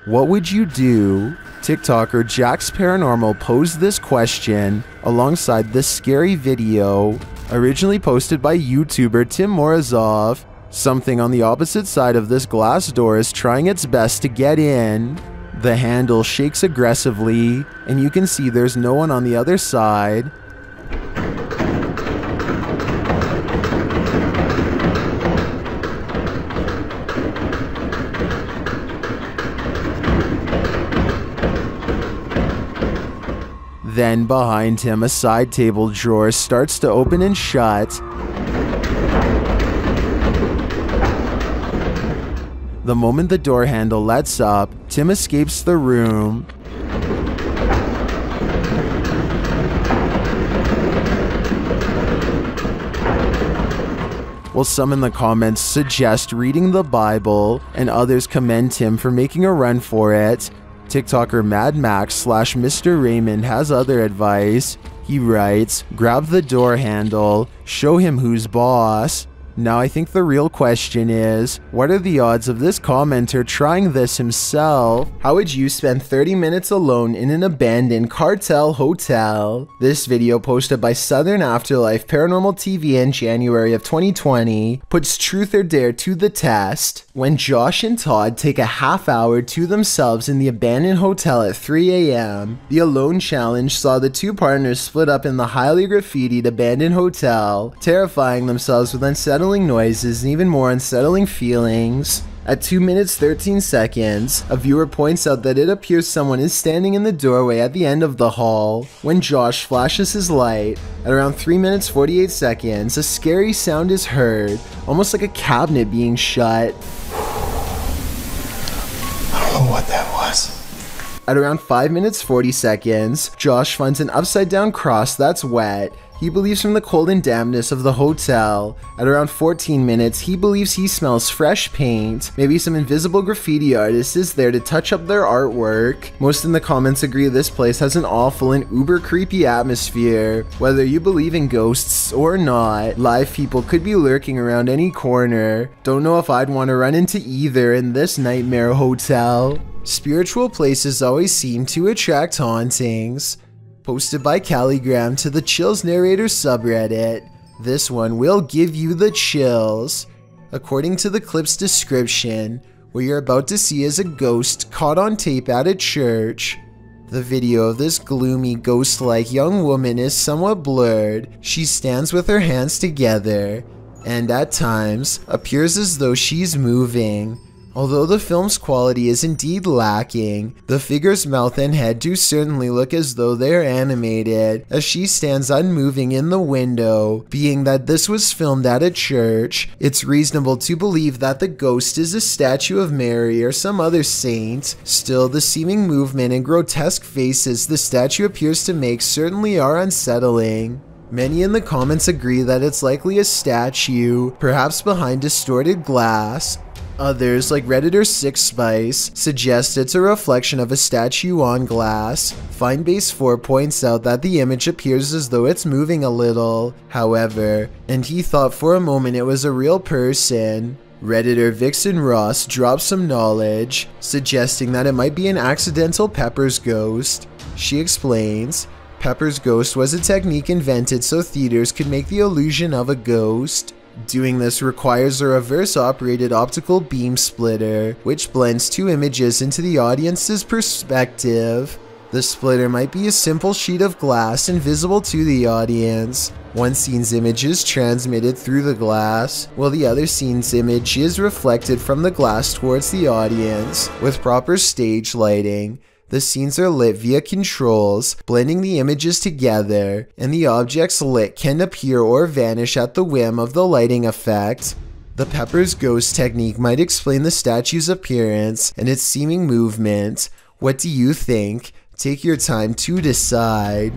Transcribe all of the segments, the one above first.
What would you do? TikToker Jax Paranormal posed this question alongside this scary video, originally posted by YouTuber Tim Morozov. Something on the opposite side of this glass door is trying its best to get in. The handle shakes aggressively, and you can see there's no one on the other side. Then behind him, a side table drawer starts to open and shut. The moment the door handle lets up, Tim escapes the room. While some in the comments suggest reading the Bible, and others commend Tim for making a run for it, TikToker Mad Max / Mr. Raymond has other advice. He writes, grab the door handle, show him who's boss. Now I think the real question is, what are the odds of this commenter trying this himself? How would you spend 30 minutes alone in an abandoned cartel hotel? This video, posted by Southern Afterlife Paranormal TV in January of 2020, puts truth or dare to the test. When Josh and Todd take a half hour to themselves in the abandoned hotel at 3 a.m., the Alone Challenge saw the two partners split up in the highly graffitied abandoned hotel, terrifying themselves with unsettling noises and even more unsettling feelings. At 2 minutes 13 seconds, a viewer points out that it appears someone is standing in the doorway at the end of the hall. When Josh flashes his light, at around 3 minutes 48 seconds, a scary sound is heard, almost like a cabinet being shut. I don't know what that was. At around 5 minutes 40 seconds, Josh finds an upside down cross that's wet. He believes from the cold and dampness of the hotel. At around 14 minutes, he believes he smells fresh paint. Maybe some invisible graffiti artist is there to touch up their artwork. Most in the comments agree this place has an awful and uber creepy atmosphere. Whether you believe in ghosts or not, live people could be lurking around any corner. Don't know if I'd want to run into either in this nightmare hotel. Spiritual places always seem to attract hauntings. Posted by Calligram to the Chills Narrator subreddit. This one will give you the chills. According to the clip's description, what you're about to see is a ghost caught on tape at a church. The video of this gloomy, ghost-like young woman is somewhat blurred. She stands with her hands together, and at times appears as though she's moving. Although the film's quality is indeed lacking, the figure's mouth and head do certainly look as though they're animated, as she stands unmoving in the window. Being that this was filmed at a church, it's reasonable to believe that the ghost is a statue of Mary or some other saint. Still, the seeming movement and grotesque faces the statue appears to make certainly are unsettling. Many in the comments agree that it's likely a statue, perhaps behind distorted glass. Others, like Redditor 6Spice, suggest it's a reflection of a statue on glass. Finebase4 points out that the image appears as though it's moving a little, however, and he thought for a moment it was a real person. Redditor Vixen Ross drops some knowledge, suggesting that it might be an accidental Pepper's ghost. She explains, Pepper's ghost was a technique invented so theaters could make the illusion of a ghost. Doing this requires a reverse-operated optical beam splitter, which blends two images into the audience's perspective. The splitter might be a simple sheet of glass invisible to the audience. One scene's image is transmitted through the glass, while the other scene's image is reflected from the glass towards the audience. With proper stage lighting, the scenes are lit via controls, blending the images together, and the objects lit can appear or vanish at the whim of the lighting effect. The Pepper's ghost technique might explain the statue's appearance and its seeming movement. What do you think? Take your time to decide.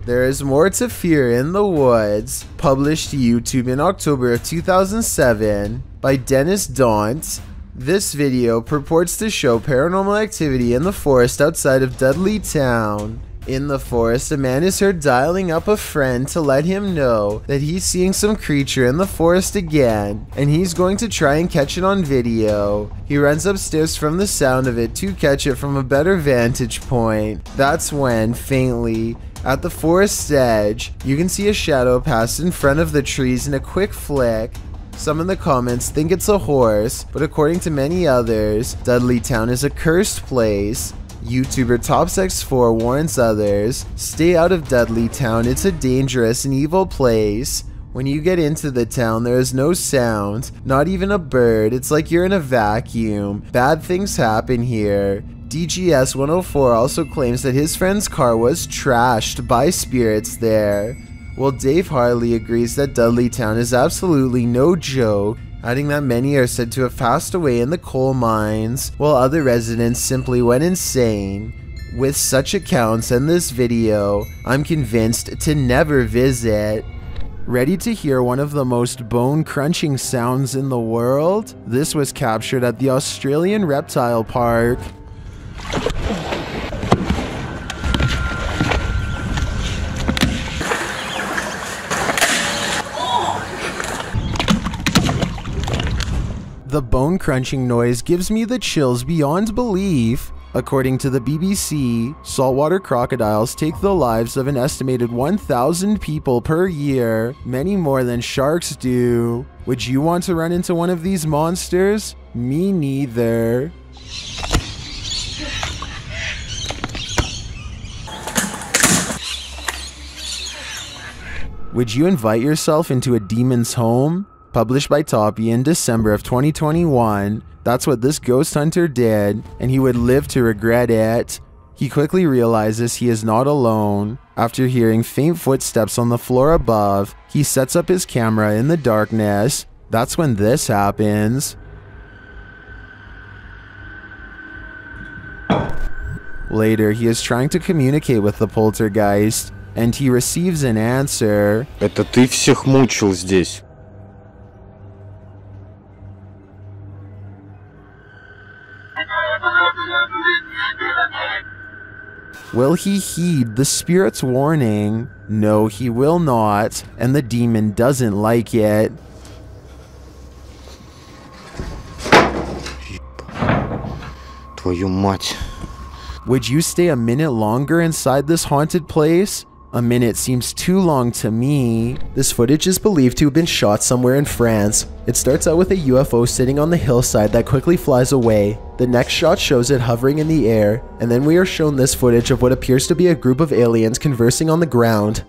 There is more to fear in the woods, published to YouTube in October of 2007 by Dennis Daunt. This video purports to show paranormal activity in the forest outside of Dudley Town. In the forest, a man is heard dialing up a friend to let him know that he's seeing some creature in the forest again, and he's going to try and catch it on video. He runs upstairs from the sound of it to catch it from a better vantage point. That's when, faintly, at the forest's edge, you can see a shadow pass in front of the trees in a quick flick. Some in the comments think it's a horse, but according to many others, Dudley Town is a cursed place. YouTuber TopsX4 warns others, stay out of Dudley Town, it's a dangerous and evil place. When you get into the town, there is no sound, not even a bird, it's like you're in a vacuum. Bad things happen here. DGS 104 also claims that his friend's car was trashed by spirits there. Well, Dave Harley agrees that Dudley Town is absolutely no joke, adding that many are said to have passed away in the coal mines, while other residents simply went insane. With such accounts and this video, I'm convinced to never visit. Ready to hear one of the most bone-crunching sounds in the world? This was captured at the Australian Reptile Park. The bone-crunching noise gives me the chills beyond belief. According to the BBC, saltwater crocodiles take the lives of an estimated 1,000 people per year, many more than sharks do. Would you want to run into one of these monsters? Me neither. Would you invite yourself into a demon's home? Published by Toppy in December of 2021, that's what this ghost hunter did, and he would live to regret it. He quickly realizes he is not alone. After hearing faint footsteps on the floor above, he sets up his camera in the darkness. That's when this happens. Later, he is trying to communicate with the poltergeist, and he receives an answer. Это ты всех мучил здесь. Will he heed the spirit's warning? No, he will not, and the demon doesn't like it. Твою мать. Would you stay a minute longer inside this haunted place? A minute seems too long to me. This footage is believed to have been shot somewhere in France. It starts out with a UFO sitting on the hillside that quickly flies away. The next shot shows it hovering in the air, and then we are shown this footage of what appears to be a group of aliens conversing on the ground.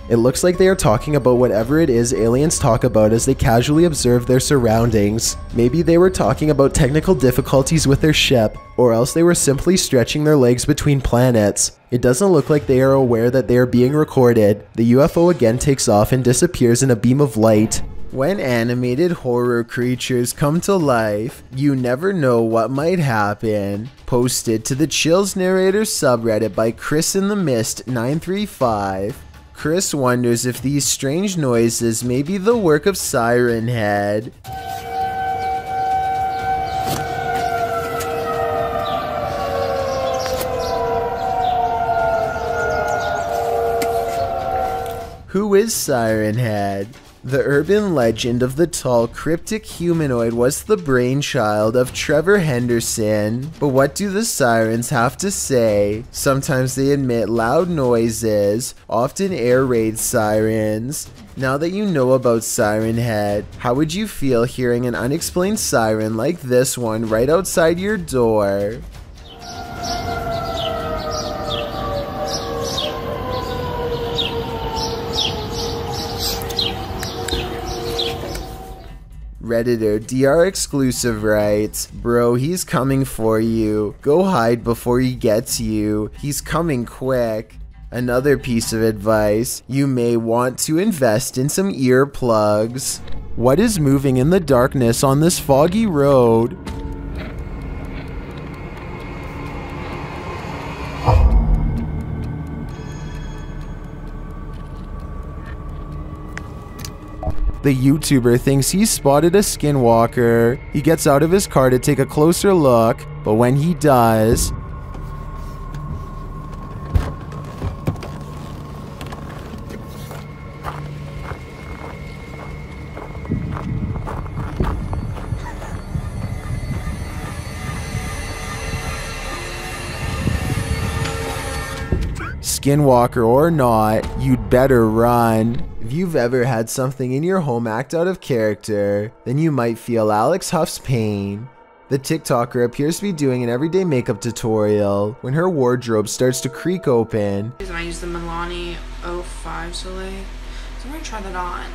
It looks like they are talking about whatever it is aliens talk about as they casually observe their surroundings. Maybe they were talking about technical difficulties with their ship, or else they were simply stretching their legs between planets. It doesn't look like they are aware that they are being recorded. The UFO again takes off and disappears in a beam of light. When animated horror creatures come to life, you never know what might happen. Posted to the Chills Narrator subreddit by Chris in the Mist 935. Chris wonders if these strange noises may be the work of Siren Head. Who is Siren Head? The urban legend of the tall, cryptic humanoid was the brainchild of Trevor Henderson. But what do the sirens have to say? Sometimes they emit loud noises, often air raid sirens. Now that you know about Siren Head, how would you feel hearing an unexplained siren like this one right outside your door? Redditor DR Exclusive writes, "Bro, he's coming for you. Go hide before he gets you. He's coming quick." Another piece of advice, you may want to invest in some earplugs. What is moving in the darkness on this foggy road? The YouTuber thinks he's spotted a Skinwalker. He gets out of his car to take a closer look, but when he does, Skinwalker or not, you'd better run. If you've ever had something in your home act out of character, then you might feel Alex Huff's pain. The TikToker appears to be doing an everyday makeup tutorial when her wardrobe starts to creak open. I use the Milani 05 Soleil, so I'm going to try that on.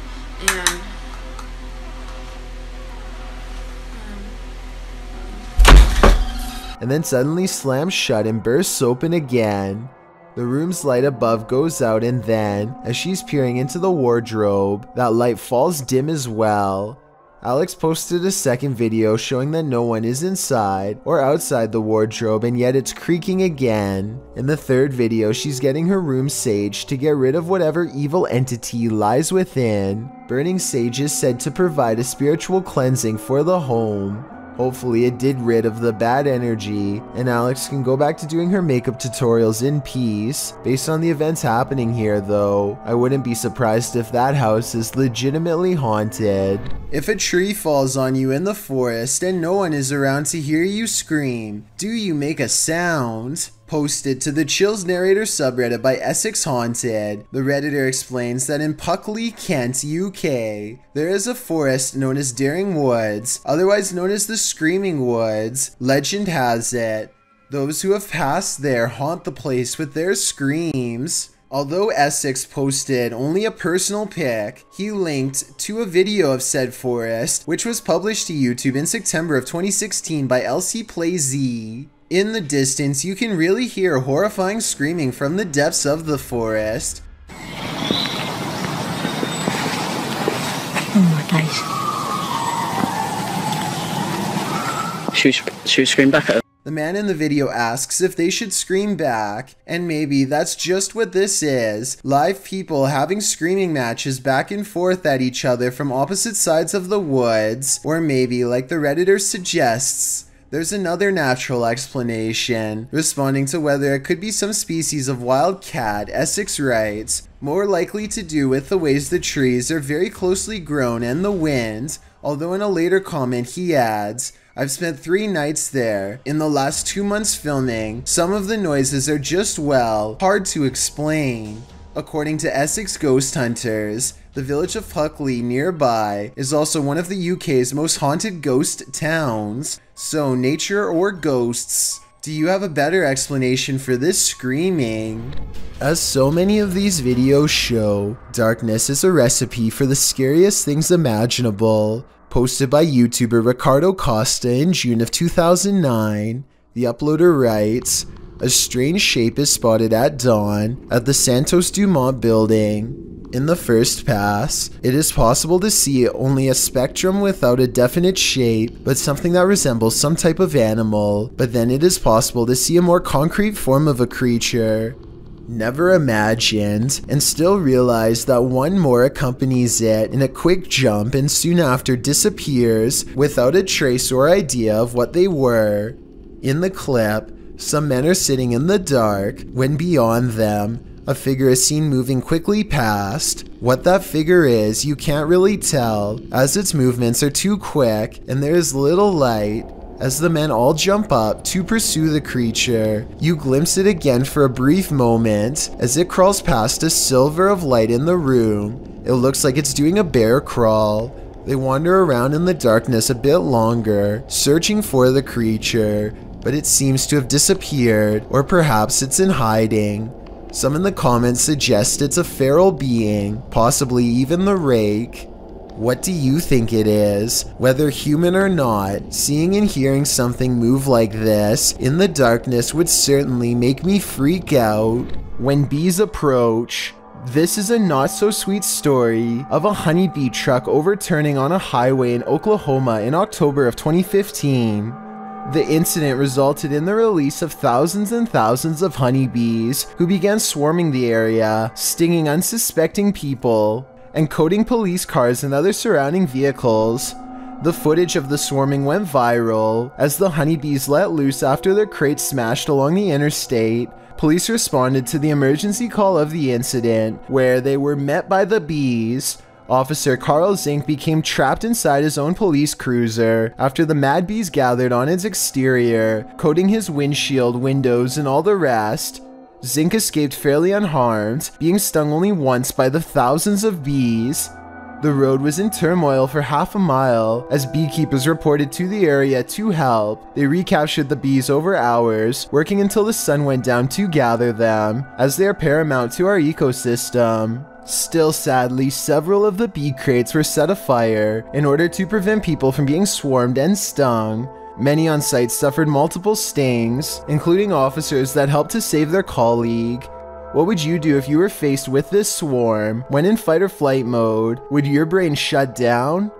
And then suddenly slams shut and bursts open again. The room's light above goes out, and then, as she's peering into the wardrobe, that light falls dim as well. Alex posted a second video showing that no one is inside or outside the wardrobe, and yet it's creaking again. In the third video, she's getting her room saged to get rid of whatever evil entity lies within. Burning sage is said to provide a spiritual cleansing for the home. Hopefully it did rid of the bad energy, and Alex can go back to doing her makeup tutorials in peace. Based on the events happening here though, I wouldn't be surprised if that house is legitimately haunted. If a tree falls on you in the forest and no one is around to hear you scream, do you make a sound? Posted to the Chills Narrator subreddit by Essex Haunted, the redditor explains that in Puckley, Kent, UK, there is a forest known as Daring Woods, otherwise known as the Screaming Woods. Legend has it, those who have passed there haunt the place with their screams. Although Essex posted only a personal pic, he linked to a video of said forest, which was published to YouTube in September of 2016 by LC Play Z. In the distance, you can really hear horrifying screaming from the depths of the forest. Oh my days. Should we scream back at her? The man in the video asks if they should scream back, and maybe that's just what this is. Live people having screaming matches back and forth at each other from opposite sides of the woods. Or maybe, like the redditor suggests, there's another natural explanation. Responding to whether it could be some species of wild cat, Essex writes, more likely to do with the ways the trees are very closely grown and the wind, although in a later comment he adds, I've spent 3 nights there. In the last 2 months filming, some of the noises are just, well, hard to explain. According to Essex Ghost Hunters, the village of Puckley nearby is also one of the UK's most haunted ghost towns. So, nature or ghosts, do you have a better explanation for this screaming? As so many of these videos show, darkness is a recipe for the scariest things imaginable. Posted by YouTuber Ricardo Costa in June of 2009, the uploader writes, a strange shape is spotted at dawn at the Santos Dumont building. In the first pass, it is possible to see only a spectrum without a definite shape, but something that resembles some type of animal, but then it is possible to see a more concrete form of a creature. Never imagined, and still realized that one more accompanies it in a quick jump and soon after disappears without a trace or idea of what they were. In the clip, some men are sitting in the dark when beyond them, a figure is seen moving quickly past. What that figure is, you can't really tell, as its movements are too quick and there is little light. As the men all jump up to pursue the creature, you glimpse it again for a brief moment as it crawls past a sliver of light in the room. It looks like it's doing a bear crawl. They wander around in the darkness a bit longer, searching for the creature, but it seems to have disappeared, or perhaps it's in hiding. Some in the comments suggest it's a feral being, possibly even the rake. What do you think it is? Whether human or not, seeing and hearing something move like this in the darkness would certainly make me freak out. When bees approach, this is a not-so-sweet story of a honeybee truck overturning on a highway in Oklahoma in October of 2015. The incident resulted in the release of thousands and thousands of honeybees who began swarming the area, stinging unsuspecting people. and coating police cars and other surrounding vehicles. The footage of the swarming went viral as the honeybees let loose after their crates smashed along the interstate. Police responded to the emergency call of the incident, where they were met by the bees. Officer Carl Zink became trapped inside his own police cruiser after the mad bees gathered on its exterior, coating his windshield, windows, and all the rest. Zink escaped fairly unharmed, being stung only once by the thousands of bees. The road was in turmoil for half a mile as beekeepers reported to the area to help. They recaptured the bees over hours, working until the sun went down to gather them, as they are paramount to our ecosystem. Still, sadly, several of the bee crates were set afire in order to prevent people from being swarmed and stung. Many on site suffered multiple stings, including officers that helped to save their colleague. What would you do if you were faced with this swarm? When in fight or flight mode, would your brain shut down?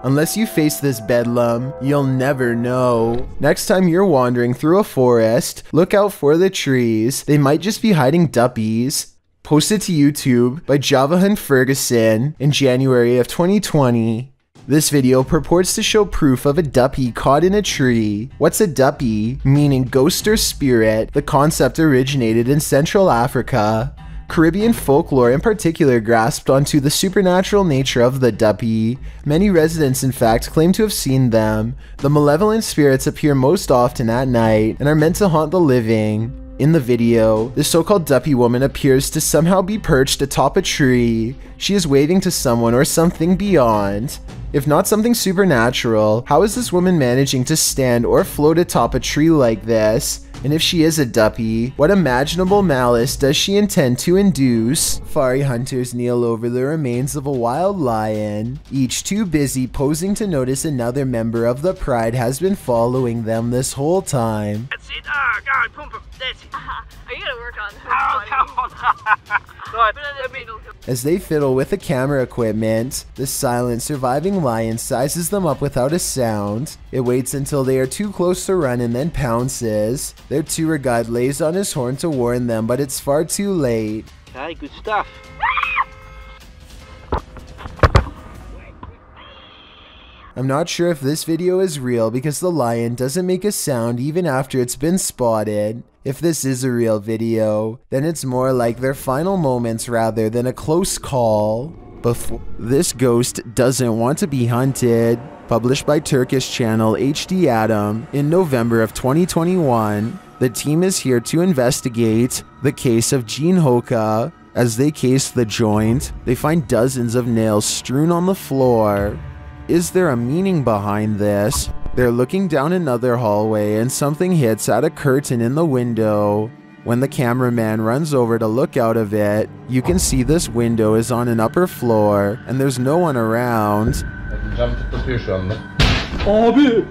Unless you face this bedlam, you'll never know. Next time you're wandering through a forest, look out for the trees. They might just be hiding duppies. Posted to YouTube by Javahan Ferguson in January of 2020. This video purports to show proof of a duppy caught in a tree. What's a duppy? Meaning ghost or spirit. The concept originated in Central Africa. Caribbean folklore in particular grasped onto the supernatural nature of the duppy. Many residents in fact claim to have seen them. The malevolent spirits appear most often at night and are meant to haunt the living. In the video, the so-called Duppy Woman appears to somehow be perched atop a tree. She is waving to someone or something beyond. If not something supernatural, how is this woman managing to stand or float atop a tree like this? And if she is a duppy, what imaginable malice does she intend to induce? Safari hunters kneel over the remains of a wild lion, each too busy posing to notice another member of the pride has been following them this whole time. That's it. Ah, God, pump him. That's it. Are you gonna work on this? Oh, come on. Right, As they fiddle with the camera equipment, the silent surviving lion sizes them up without a sound. It waits until they are too close to run and then pounces. Their tour guide lays on his horn to warn them, but it's far too late. Okay, good stuff. I'm not sure if this video is real because the lion doesn't make a sound even after it's been spotted. If this is a real video, then it's more like their final moments rather than a close call. This ghost doesn't want to be hunted. Published by Turkish channel HD Adam in November of 2021. The team is here to investigate the case of Jean Hoka. As they case the joint, they find dozens of nails strewn on the floor. Is there a meaning behind this? They're looking down another hallway and something hits at a curtain in the window. When the cameraman runs over to look out of it, you can see this window is on an upper floor and there's no one around. Cam tıklatıyor şu anda. Abi!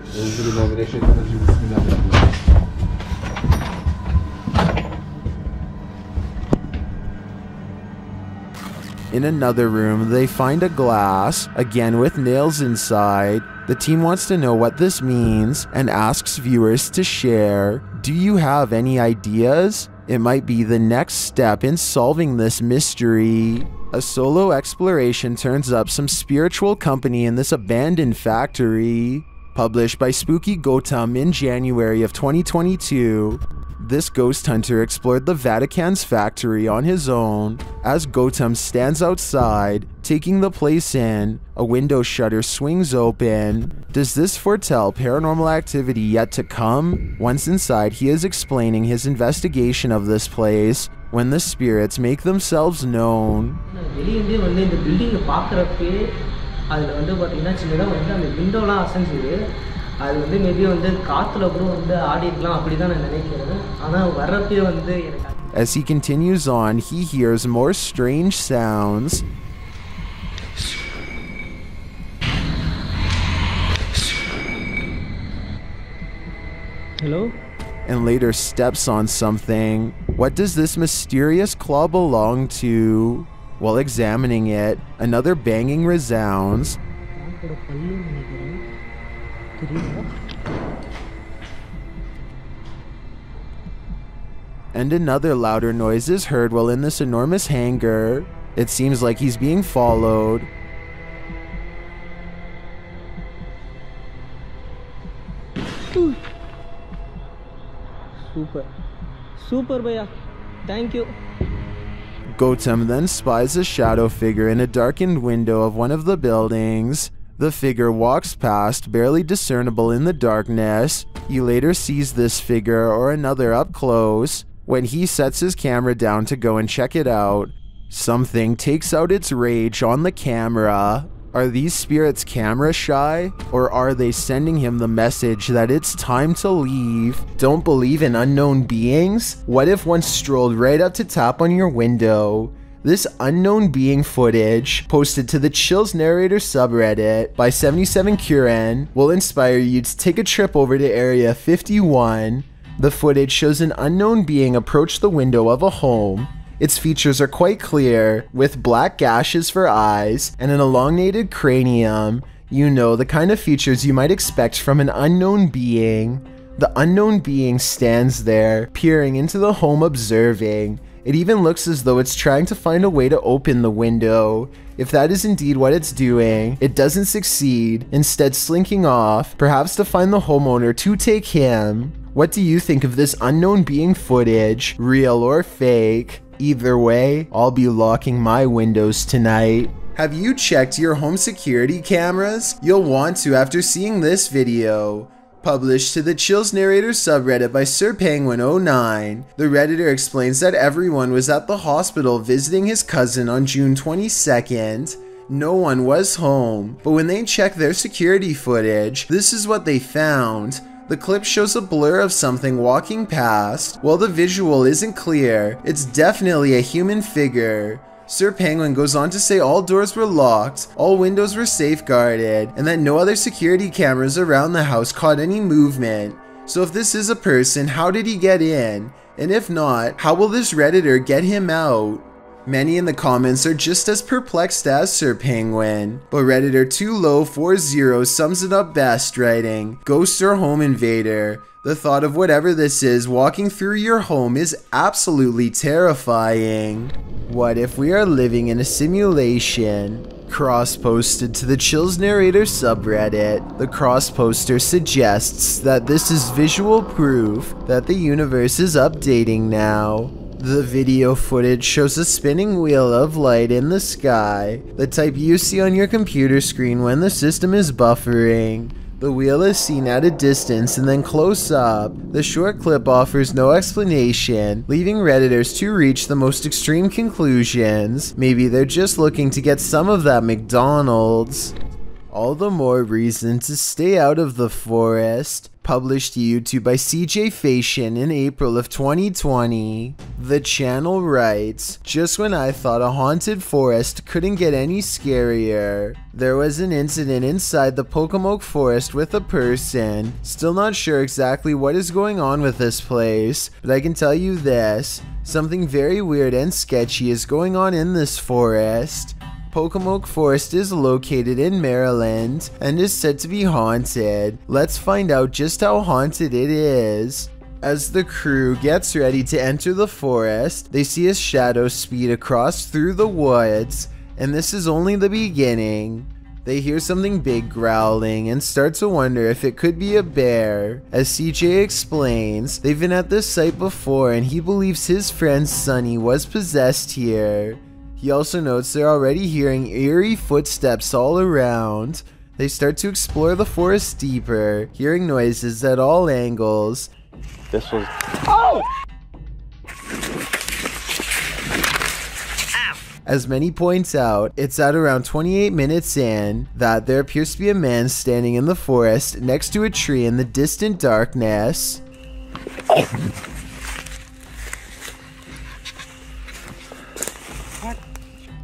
In another room, they find a glass, again with nails inside. The team wants to know what this means and asks viewers to share. Do you have any ideas? It might be the next step in solving this mystery. A solo exploration turns up some spiritual company in this abandoned factory. Published by Spooky Gautam in January of 2022. This ghost hunter explored the Vatican's factory on his own. As Gautam stands outside, taking the place in, a window shutter swings open. Does this foretell paranormal activity yet to come? Once inside, he is explaining his investigation of this place when the spirits make themselves known. As he continues on, he hears more strange sounds. Hello? And later steps on something. What does this mysterious claw belong to? While examining it, another banging resounds. And another louder noise is heard while in this enormous hangar. It seems like he's being followed. Super. Super, bhaiya. Thank you. Gautam then spies a shadow figure in a darkened window of one of the buildings. The figure walks past, barely discernible in the darkness. He later sees this figure or another up close. When he sets his camera down to go and check it out, something takes out its rage on the camera. Are these spirits camera shy? Or are they sending him the message that it's time to leave? Don't believe in unknown beings? What if one strolled right up to tap on your window? This unknown being footage, posted to the Chills Narrator subreddit by 77Kuren, will inspire you to take a trip over to Area 51. The footage shows an unknown being approach the window of a home. Its features are quite clear, with black gashes for eyes and an elongated cranium. You know, the kind of features you might expect from an unknown being. The unknown being stands there, peering into the home, observing. It even looks as though it's trying to find a way to open the window. If that is indeed what it's doing, it doesn't succeed, instead slinking off, perhaps to find the homeowner to take him. What do you think of this unknown being footage, real or fake? Either way, I'll be locking my windows tonight. Have you checked your home security cameras? You'll want to after seeing this video. Published to the Chills Narrator subreddit by SirPenguin09, the Redditor explains that everyone was at the hospital visiting his cousin on June 22nd. No one was home, but when they checked their security footage, this is what they found. The clip shows a blur of something walking past. While the visual isn't clear, it's definitely a human figure. Sir Penguin goes on to say all doors were locked, all windows were safeguarded, and that no other security cameras around the house caught any movement. So if this is a person, how did he get in? And if not, how will this Redditor get him out? Many in the comments are just as perplexed as Sir Penguin, but Redditor 2low40 sums it up best, writing, "Ghost or home invader. The thought of whatever this is walking through your home is absolutely terrifying. What if we are living in a simulation?" Cross-posted to the Chills Narrator subreddit, the cross-poster suggests that this is visual proof that the universe is updating now. The video footage shows a spinning wheel of light in the sky, the type you see on your computer screen when the system is buffering. The wheel is seen at a distance and then close up. The short clip offers no explanation, leaving Redditors to reach the most extreme conclusions. Maybe they're just looking to get some of that McDonald's. All the more reason to stay out of the forest. Published to YouTube by CJ Fashion in April of 2020. The channel writes, "Just when I thought a haunted forest couldn't get any scarier, there was an incident inside the Pocomoke forest with a person. Still not sure exactly what is going on with this place, but I can tell you this, something very weird and sketchy is going on in this forest. Pocomoke Forest is located in Maryland and is said to be haunted. Let's find out just how haunted it is." As the crew gets ready to enter the forest, they see a shadow speed across through the woods, and this is only the beginning. They hear something big growling and start to wonder if it could be a bear. As CJ explains, they've been at this site before and he believes his friend Sunny was possessed here. He also notes they're already hearing eerie footsteps all around. They start to explore the forest deeper, hearing noises at all angles. This was... Oh! As many points out, it's at around 28 minutes in that there appears to be a man standing in the forest next to a tree in the distant darkness.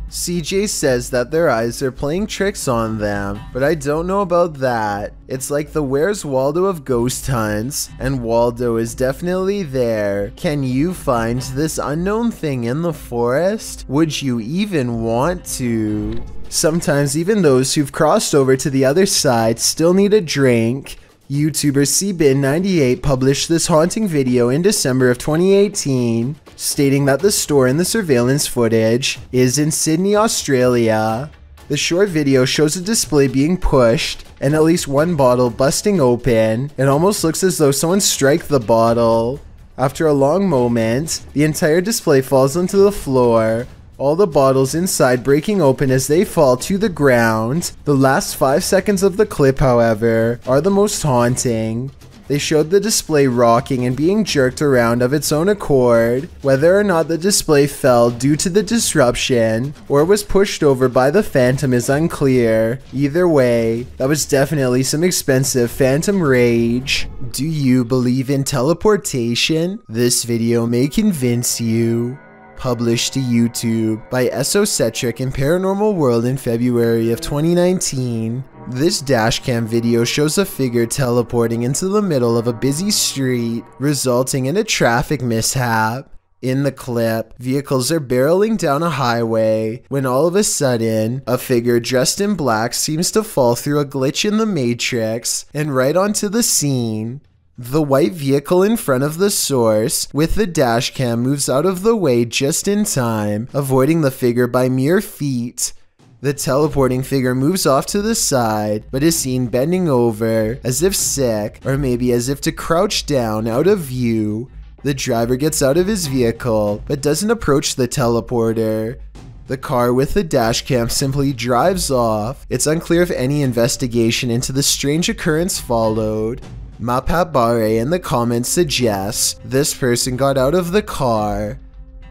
CJ says that their eyes are playing tricks on them, but I don't know about that. It's like the Where's Waldo of ghost hunts, and Waldo is definitely there. Can you find this unknown thing in the forest? Would you even want to? Sometimes even those who've crossed over to the other side still need a drink. YouTuber CBin98 published this haunting video in December of 2018. stating that the store in the surveillance footage is in Sydney, Australia. The short video shows a display being pushed and at least one bottle busting open. It almost looks as though someone struck the bottle. After a long moment, the entire display falls onto the floor, all the bottles inside breaking open as they fall to the ground. The last 5 seconds of the clip, however, are the most haunting. They showed the display rocking and being jerked around of its own accord. Whether or not the display fell due to the disruption or was pushed over by the phantom is unclear. Either way, that was definitely some expensive phantom rage. Do you believe in teleportation? This video may convince you. Published to YouTube by Esocentric and Paranormal World in February of 2019. This dashcam video shows a figure teleporting into the middle of a busy street, resulting in a traffic mishap. In the clip, vehicles are barreling down a highway when all of a sudden, a figure dressed in black seems to fall through a glitch in the matrix and right onto the scene. The white vehicle in front of the source with the dashcam moves out of the way just in time, avoiding the figure by mere feet. The teleporting figure moves off to the side, but is seen bending over, as if sick, or maybe as if to crouch down out of view. The driver gets out of his vehicle, but doesn't approach the teleporter. The car with the dashcam simply drives off. It's unclear if any investigation into the strange occurrence followed. Mapabare in the comments suggests this person got out of the car.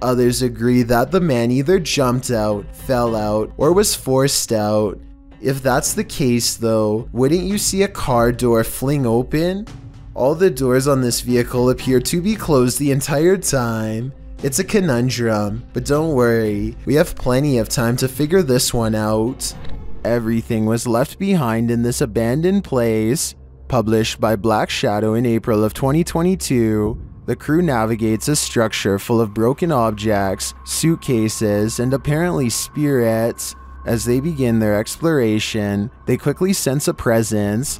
Others agree that the man either jumped out, fell out, or was forced out. If that's the case though, wouldn't you see a car door fling open? All the doors on this vehicle appear to be closed the entire time. It's a conundrum, but don't worry, we have plenty of time to figure this one out. Everything was left behind in this abandoned place. Published by Black Shadow in April of 2022, the crew navigates a structure full of broken objects, suitcases, and apparently spirits. As they begin their exploration, they quickly sense a presence.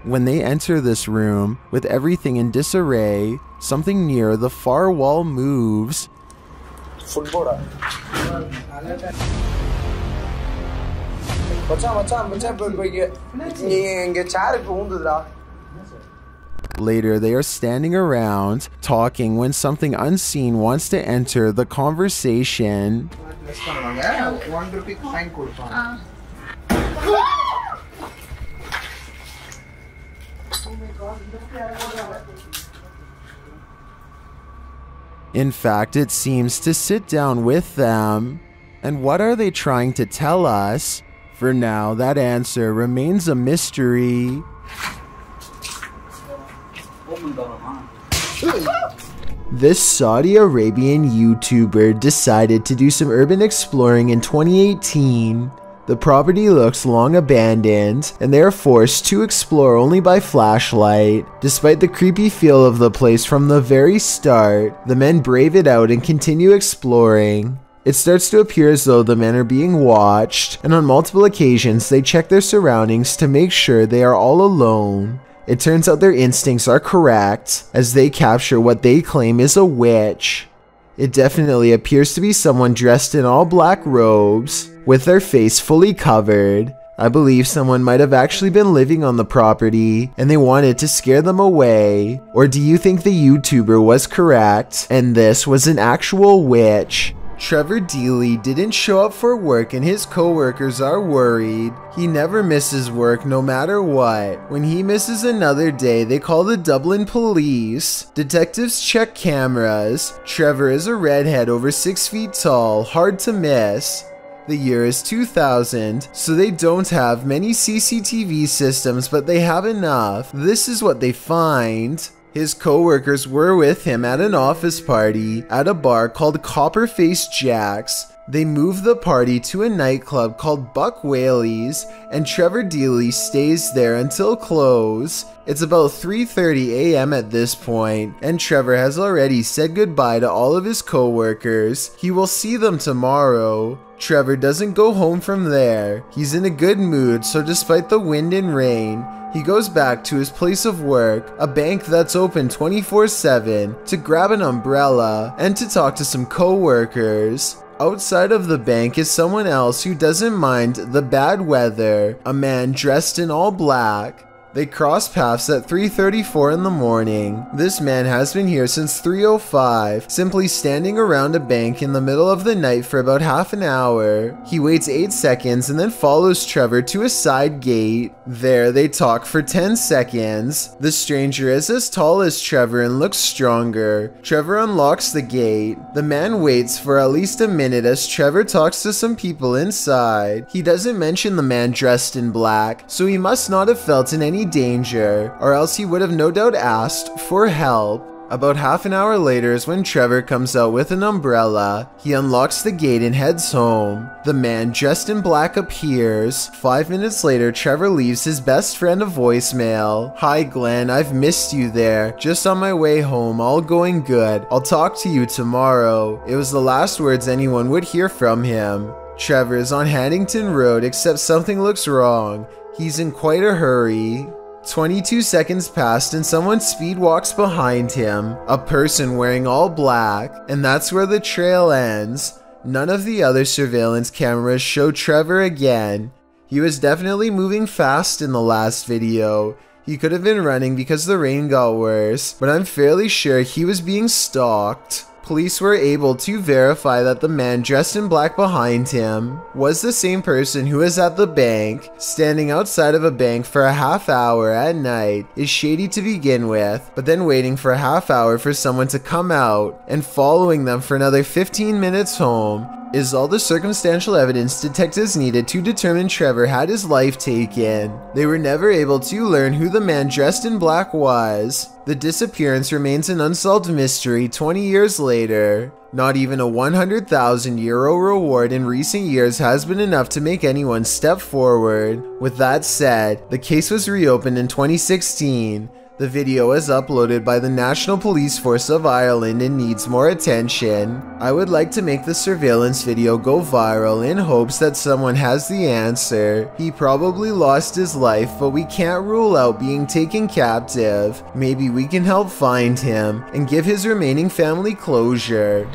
When they enter this room, with everything in disarray, something near the far wall moves. Later, they are standing around, talking when something unseen wants to enter the conversation. In fact, it seems to sit down with them. And what are they trying to tell us? For now, that answer remains a mystery. This Saudi Arabian YouTuber decided to do some urban exploring in 2018. The property looks long abandoned, and they are forced to explore only by flashlight. Despite the creepy feel of the place from the very start, the men brave it out and continue exploring. It starts to appear as though the men are being watched, and on multiple occasions they check their surroundings to make sure they are all alone. It turns out their instincts are correct, as they capture what they claim is a witch. It definitely appears to be someone dressed in all black robes, with their face fully covered. I believe someone might have actually been living on the property, and they wanted to scare them away. Or do you think the YouTuber was correct, and this was an actual witch? Trevor Deeley didn't show up for work and his co-workers are worried. He never misses work no matter what. When he misses another day, they call the Dublin police. Detectives check cameras. Trevor is a redhead over 6 feet tall, hard to miss. The year is 2000, so they don't have many CCTV systems, but they have enough. This is what they find. His co-workers were with him at an office party at a bar called Copperface Jack's. They move the party to a nightclub called Buck Whaley's, and Trevor Deeley stays there until close. It's about 3:30 a.m. at this point, and Trevor has already said goodbye to all of his co-workers. He will see them tomorrow. Trevor doesn't go home from there. He's in a good mood, so despite the wind and rain, he goes back to his place of work, a bank that's open 24/7, to grab an umbrella and to talk to some co-workers. Outside of the bank is someone else who doesn't mind the bad weather, a man dressed in all black. They cross paths at 3:34 in the morning. This man has been here since 3:05, simply standing around a bank in the middle of the night for about half an hour. He waits 8 seconds and then follows Trevor to a side gate. There they talk for 10 seconds. The stranger is as tall as Trevor and looks stronger. Trevor unlocks the gate. The man waits for at least a minute as Trevor talks to some people inside. He doesn't mention the man dressed in black, so he must not have felt in any danger, or else he would have no doubt asked for help. About half an hour later is when Trevor comes out with an umbrella. He unlocks the gate and heads home. The man dressed in black appears. 5 minutes later, Trevor leaves his best friend a voicemail. "Hi Glenn, I've missed you there. Just on my way home, all going good. I'll talk to you tomorrow." It was the last words anyone would hear from him. Trevor is on Haddington Road, except something looks wrong. He's in quite a hurry. 22 seconds passed and someone speed walks behind him, a person wearing all black, and that's where the trail ends. None of the other surveillance cameras show Trevor again. He was definitely moving fast in the last video. He could have been running because the rain got worse, but I'm fairly sure he was being stalked. Police were able to verify that the man dressed in black behind him was the same person who was at the bank. Standing outside of a bank for a half hour at night is shady to begin with, but then waiting for a half hour for someone to come out and following them for another 15 minutes home is all the circumstantial evidence detectives needed to determine Trevor had his life taken. They were never able to learn who the man dressed in black was. The disappearance remains an unsolved mystery 20 years later. Not even a €100,000 reward in recent years has been enough to make anyone step forward. With that said, the case was reopened in 2016. The video was uploaded by the National Police Force of Ireland and needs more attention. I would like to make the surveillance video go viral in hopes that someone has the answer. He probably lost his life, but we can't rule out being taken captive. Maybe we can help find him and give his remaining family closure.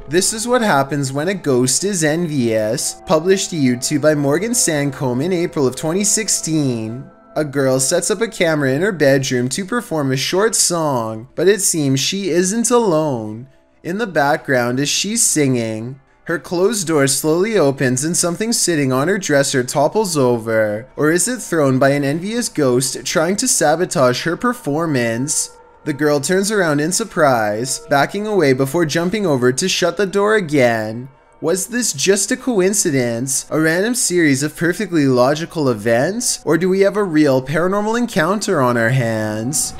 This is what happens when a ghost is envious. Published to YouTube by Morgan Sancombe in April of 2016. A girl sets up a camera in her bedroom to perform a short song, but it seems she isn't alone. In the background as she's singing, her closed door slowly opens and something sitting on her dresser topples over. Or is it thrown by an envious ghost trying to sabotage her performance? The girl turns around in surprise, backing away before jumping over to shut the door again. Was this just a coincidence, a random series of perfectly logical events, or do we have a real paranormal encounter on our hands?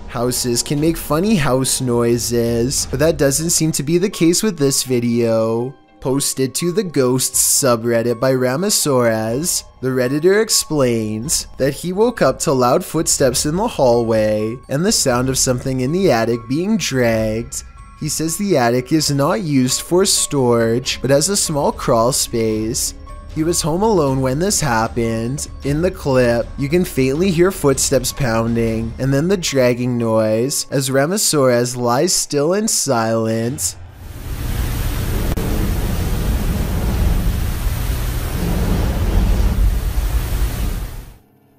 Houses can make funny house noises, but that doesn't seem to be the case with this video. Posted to the Ghosts subreddit by Ramasaurez, the Redditor explains that he woke up to loud footsteps in the hallway and the sound of something in the attic being dragged. He says the attic is not used for storage, but as a small crawl space. He was home alone when this happened. In the clip, you can faintly hear footsteps pounding, and then the dragging noise, as Ramasaurez lies still and silent.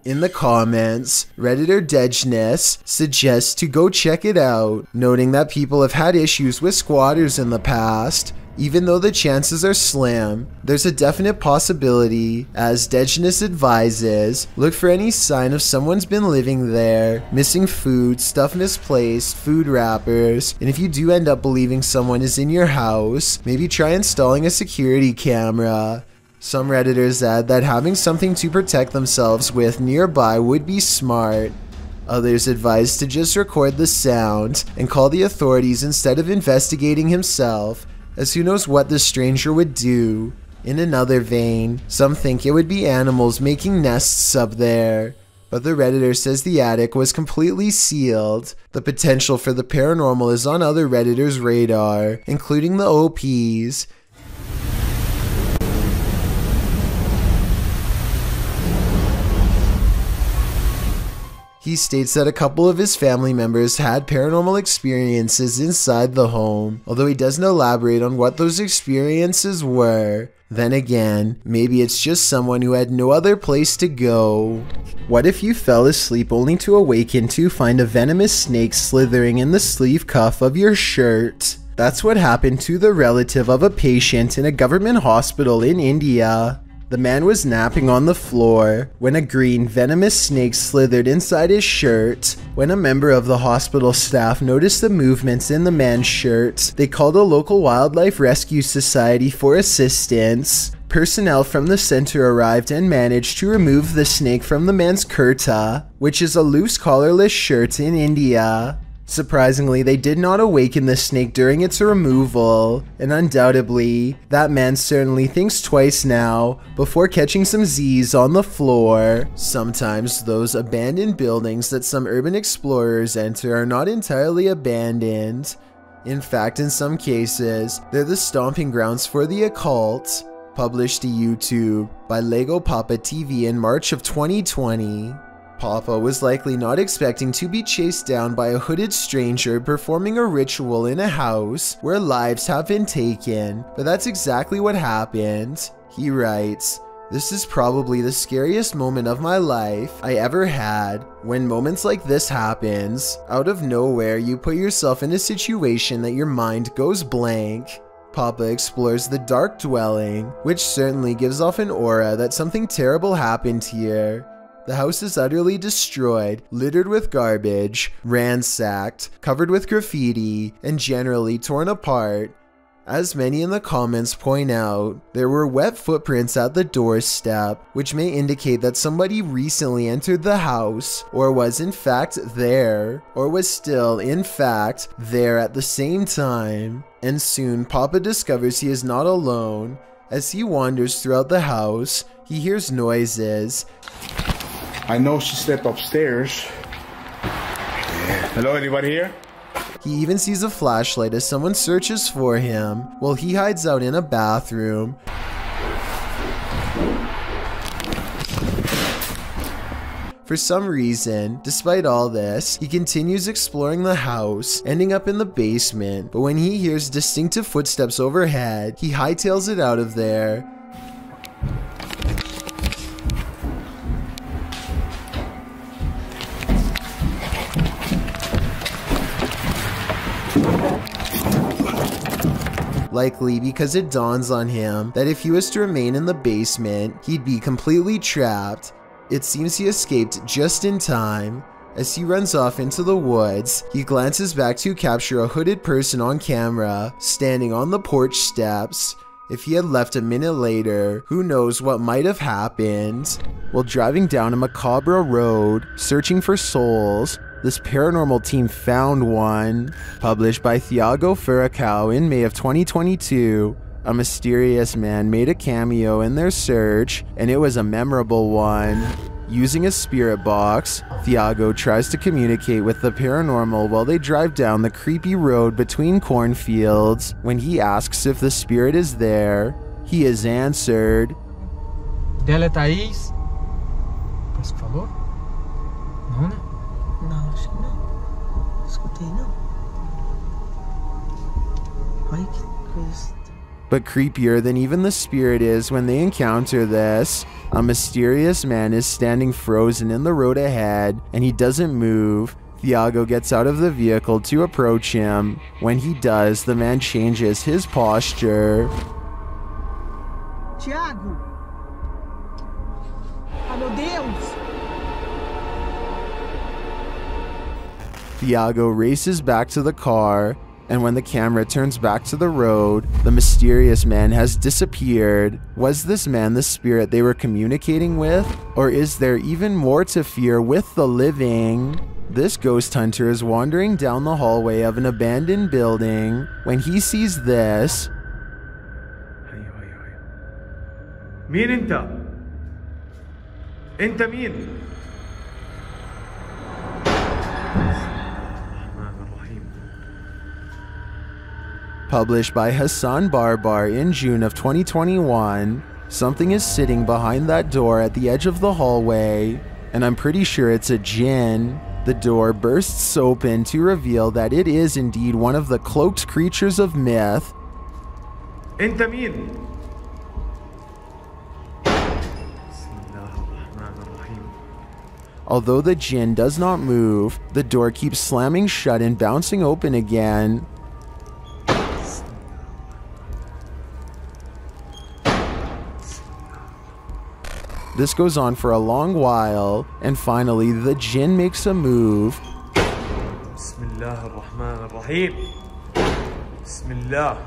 In the comments, Redditor Dejness suggests to go check it out, noting that people have had issues with squatters in the past. Even though the chances are slim, there's a definite possibility. As Dejness advises, look for any sign of someone's been living there, missing food, stuff misplaced, food wrappers, and if you do end up believing someone is in your house, maybe try installing a security camera. Some Redditors add that having something to protect themselves with nearby would be smart. Others advise to just record the sound and call the authorities instead of investigating himself. as who knows what the stranger would do. In another vein, some think it would be animals making nests up there, but the Redditor says the attic was completely sealed. The potential for the paranormal is on other Redditors' radar, including the OPs. He states that a couple of his family members had paranormal experiences inside the home, although he doesn't elaborate on what those experiences were. Then again, maybe it's just someone who had no other place to go. What if you fell asleep only to awaken to find a venomous snake slithering in the sleeve cuff of your shirt? That's what happened to the relative of a patient in a government hospital in India. The man was napping on the floor when a green venomous snake slithered inside his shirt. When a member of the hospital staff noticed the movements in the man's shirt, they called a local wildlife rescue society for assistance. Personnel from the center arrived and managed to remove the snake from the man's kurta, which is a loose collarless shirt in India. Surprisingly, they did not awaken the snake during its removal, and undoubtedly, that man certainly thinks twice now before catching some Z's on the floor. Sometimes those abandoned buildings that some urban explorers enter are not entirely abandoned. In fact, in some cases, they're the stomping grounds for the occult. Published to YouTube by Lego Papa TV in March of 2020. Papa was likely not expecting to be chased down by a hooded stranger performing a ritual in a house where lives have been taken, but that's exactly what happened. He writes, "This is probably the scariest moment of my life I ever had. When moments like this happens, out of nowhere you put yourself in a situation that your mind goes blank." Papa explores the dark dwelling, which certainly gives off an aura that something terrible happened here. The house is utterly destroyed, littered with garbage, ransacked, covered with graffiti, and generally torn apart. As many in the comments point out, there were wet footprints at the doorstep, which may indicate that somebody recently entered the house, or was in fact there, or was still in fact there at the same time. And soon Papa discovers he is not alone. As he wanders throughout the house, he hears noises. I know she slept upstairs. Hello, anybody here? He even sees a flashlight as someone searches for him, while he hides out in a bathroom. For some reason, despite all this, he continues exploring the house, ending up in the basement, but when he hears distinctive footsteps overhead, he hightails it out of there. Likely because it dawns on him that if he was to remain in the basement, he'd be completely trapped. It seems he escaped just in time. As he runs off into the woods, he glances back to capture a hooded person on camera, standing on the porch steps. If he had left a minute later, who knows what might have happened. While driving down a macabre road, searching for souls, this paranormal team found one. Published by Thiago Furacão in May of 2022, a mysterious man made a cameo in their search, and it was a memorable one. Using a spirit box, Thiago tries to communicate with the paranormal while they drive down the creepy road between cornfields. When he asks if the spirit is there, he is answered. Dela Thaís? Você falou? Não, né? Não, acho que não. Escutei, não. Ai, que coisa. But creepier than even the spirit is when they encounter this, a mysterious man is standing frozen in the road ahead, and he doesn't move. Thiago gets out of the vehicle to approach him. When he does, the man changes his posture. Thiago! Ah, meu Deus! Thiago races back to the car, and when the camera turns back to the road, the mysterious man has disappeared. Was this man the spirit they were communicating with? Or is there even more to fear with the living? This ghost hunter is wandering down the hallway of an abandoned building when he sees this. مين انت؟ انت مين؟ Published by Hassan Barbar in June of 2021, something is sitting behind that door at the edge of the hallway, and I'm pretty sure it's a djinn. The door bursts open to reveal that it is indeed one of the cloaked creatures of myth. انت مين؟ Although the djinn does not move, the door keeps slamming shut and bouncing open again. This goes on for a long while, and finally the djinn makes a move. Bismillah ar-Rahman ar-Rahim. Bismillah.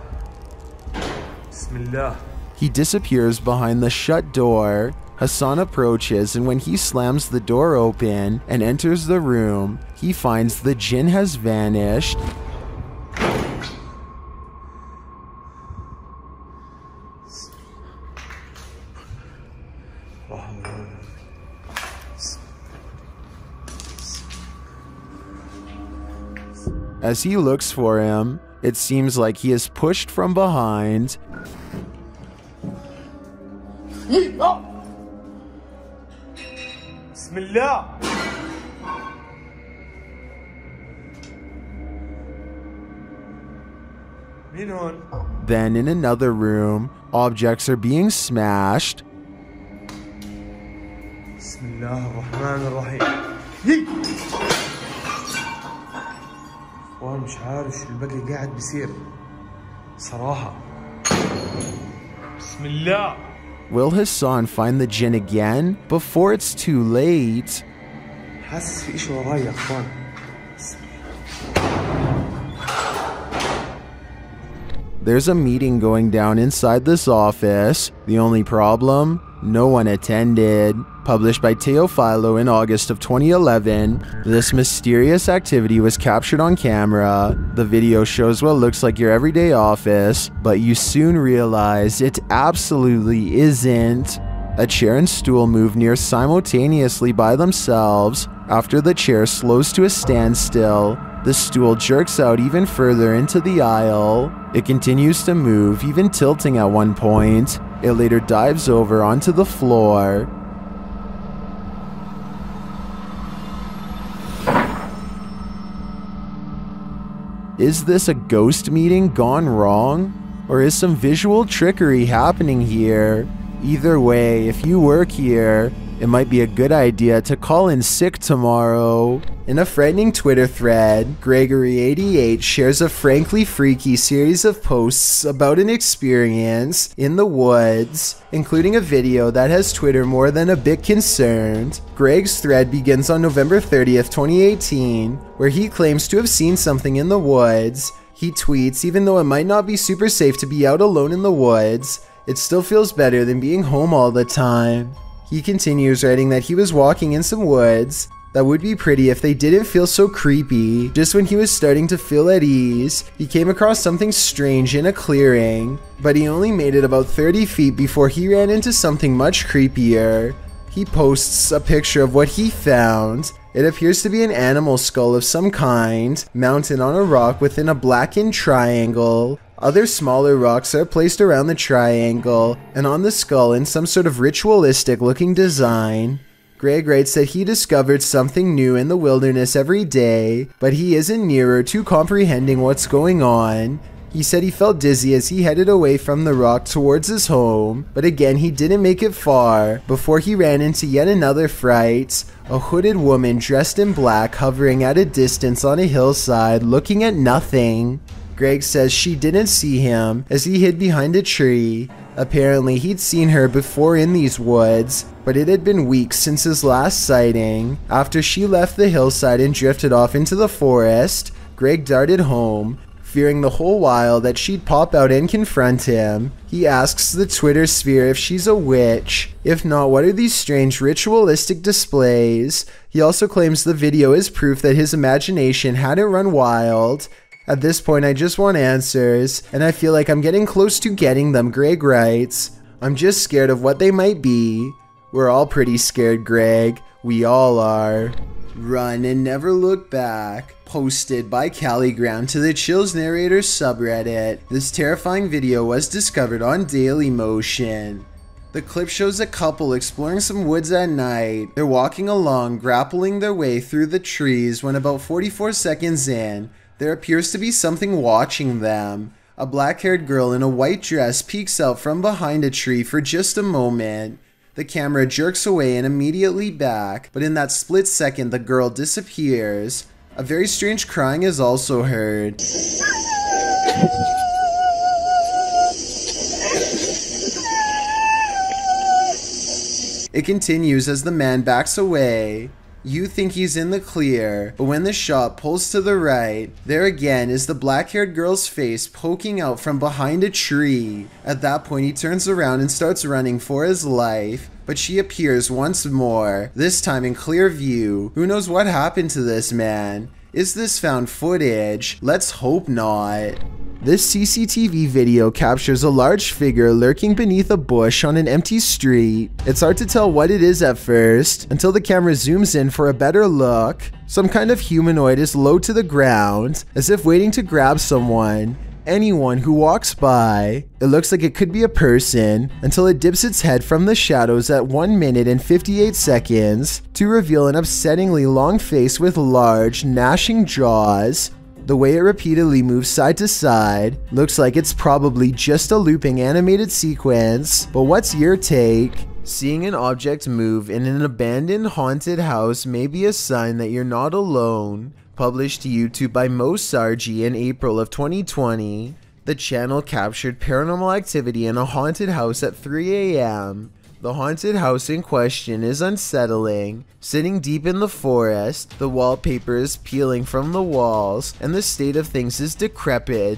Bismillah. He disappears behind the shut door. Hassan approaches, and when he slams the door open and enters the room, he finds the djinn has vanished. As he looks for him, it seems like he is pushed from behind. Bismillah. Then in another room, objects are being smashed. Bismillah ar-Rahman ar-Rahim. وانا مش عارف شو الباقي قاعد بيصير صراحة. بسم الله. Will Hassan find the djinn again before it's too late? حاسس في إشي وراي يا اخوان. There's a meeting going down inside this office. The only problem? No one attended. Published by Teofilo in August of 2011, this mysterious activity was captured on camera. The video shows what looks like your everyday office, but you soon realize it absolutely isn't. A chair and stool move near simultaneously by themselves. After the chair slows to a standstill, the stool jerks out even further into the aisle. It continues to move, even tilting at one point. It later dives over onto the floor. Is this a ghost meeting gone wrong? Or is some visual trickery happening here? Either way, if you work here, it might be a good idea to call in sick tomorrow. In a frightening Twitter thread, Gregory88 shares a frankly freaky series of posts about an experience in the woods, including a video that has Twitter more than a bit concerned. Greg's thread begins on November 30th, 2018, where he claims to have seen something in the woods. He tweets, even though it might not be super safe to be out alone in the woods, it still feels better than being home all the time. He continues writing that he was walking in some woods that would be pretty if they didn't feel so creepy. Just when he was starting to feel at ease, he came across something strange in a clearing, but he only made it about 30 feet before he ran into something much creepier. He posts a picture of what he found. It appears to be an animal skull of some kind, mounted on a rock within a blackened triangle. Other smaller rocks are placed around the triangle, and on the skull in some sort of ritualistic looking design. Greg writes that he discovered something new in the wilderness every day, but he isn't nearer to comprehending what's going on. He said he felt dizzy as he headed away from the rock towards his home, but again he didn't make it far before he ran into yet another fright. A hooded woman dressed in black hovering at a distance on a hillside looking at nothing. Greg says she didn't see him as he hid behind a tree. Apparently he'd seen her before in these woods, but it had been weeks since his last sighting. After she left the hillside and drifted off into the forest, Greg darted home, fearing the whole while that she'd pop out and confront him. He asks the Twitter sphere if she's a witch. If not, what are these strange ritualistic displays? He also claims the video is proof that his imagination hadn't run wild. At this point, I just want answers, and I feel like I'm getting close to getting them, Greg writes. I'm just scared of what they might be. We're all pretty scared, Greg. We all are. Run and Never Look Back. Posted by Calligram to the Chills Narrator subreddit. This terrifying video was discovered on Dailymotion. The clip shows a couple exploring some woods at night. They're walking along, grappling their way through the trees when about 44 seconds in, there appears to be something watching them. A black-haired girl in a white dress peeks out from behind a tree for just a moment. The camera jerks away and immediately back, but in that split second the girl disappears. A very strange crying is also heard. It continues as the man backs away. You think he's in the clear, but when the shot pulls to the right, there again is the black-haired girl's face poking out from behind a tree. At that point he turns around and starts running for his life, but she appears once more, this time in clear view. Who knows what happened to this man? Is this found footage? Let's hope not. This CCTV video captures a large figure lurking beneath a bush on an empty street. It's hard to tell what it is at first, until the camera zooms in for a better look. Some kind of humanoid is low to the ground, as if waiting to grab someone. Anyone who walks by. It looks like it could be a person, until it dips its head from the shadows at 1 minute and 58 seconds, to reveal an upsettingly long face with large, gnashing jaws. The way it repeatedly moves side to side looks like it's probably just a looping animated sequence, but what's your take? Seeing an object move in an abandoned haunted house may be a sign that you're not alone. Published to YouTube by Mo Sargi in April of 2020, the channel captured paranormal activity in a haunted house at 3 a.m. The haunted house in question is unsettling. Sitting deep in the forest, the wallpaper is peeling from the walls, and the state of things is decrepit.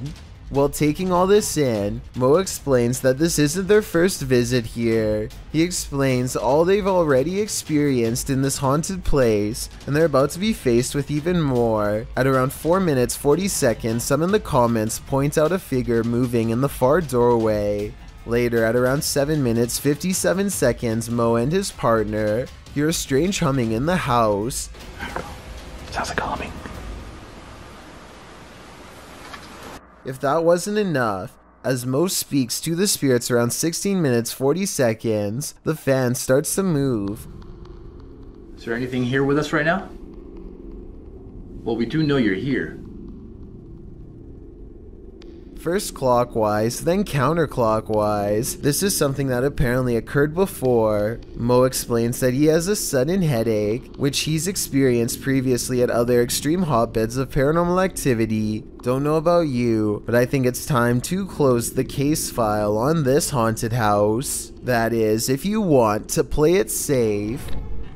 While taking all this in, Mo explains that this isn't their first visit here. He explains all they've already experienced in this haunted place, and they're about to be faced with even more. At around 4 minutes 40 seconds, some in the comments point out a figure moving in the far doorway. Later, at around 7 minutes 57 seconds, Mo and his partner hear a strange humming in the house. Sounds like humming. If that wasn't enough, as Mo speaks to the spirits around 16 minutes 40 seconds, the fan starts to move. Is there anything here with us right now? Well, we do know you're here. First clockwise, then counterclockwise. This is something that apparently occurred before. Mo explains that he has a sudden headache, which he's experienced previously at other extreme hotbeds of paranormal activity. Don't know about you, but I think it's time to close the case file on this haunted house. That is, if you want to play it safe.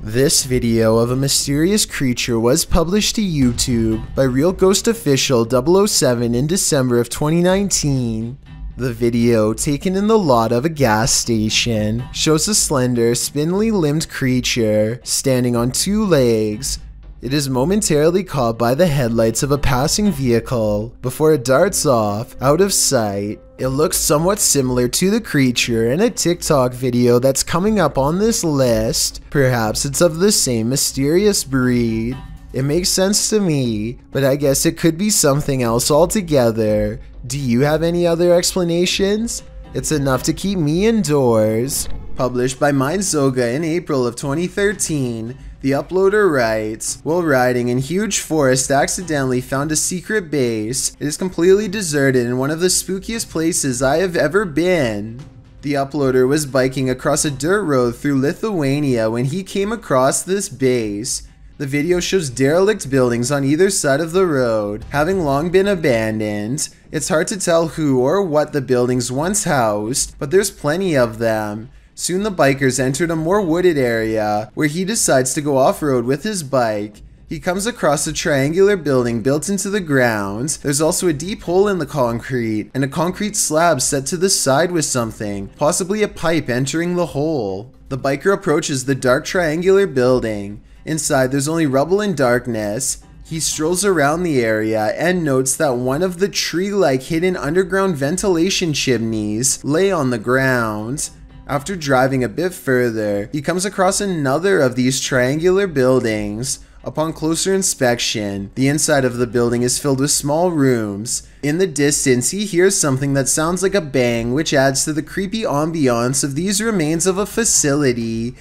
This video of a mysterious creature was published to YouTube by Real Ghost Official 007 in December of 2019. The video, taken in the lot of a gas station, shows a slender, spindly-limbed creature standing on 2 legs. It is momentarily caught by the headlights of a passing vehicle before it darts off, out of sight. It looks somewhat similar to the creature in a TikTok video that's coming up on this list. Perhaps it's of the same mysterious breed. It makes sense to me, but I guess it could be something else altogether. Do you have any other explanations? It's enough to keep me indoors. Published by Mindzoga in April of 2013, the uploader writes, while riding in huge forest accidentally found a secret base. It is completely deserted in one of the spookiest places I have ever been. The uploader was biking across a dirt road through Lithuania when he came across this base. The video shows derelict buildings on either side of the road, having long been abandoned. It's hard to tell who or what the buildings once housed, but there's plenty of them. Soon the bikers entered a more wooded area, where he decides to go off-road with his bike. He comes across a triangular building built into the ground. There's also a deep hole in the concrete, and a concrete slab set to the side with something, possibly a pipe entering the hole. The biker approaches the dark triangular building. Inside, there's only rubble and darkness. He strolls around the area and notes that one of the tree-like hidden underground ventilation chimneys lay on the ground. After driving a bit further, he comes across another of these triangular buildings. Upon closer inspection, the inside of the building is filled with small rooms. In the distance, he hears something that sounds like a bang, which adds to the creepy ambiance of these remains of a facility.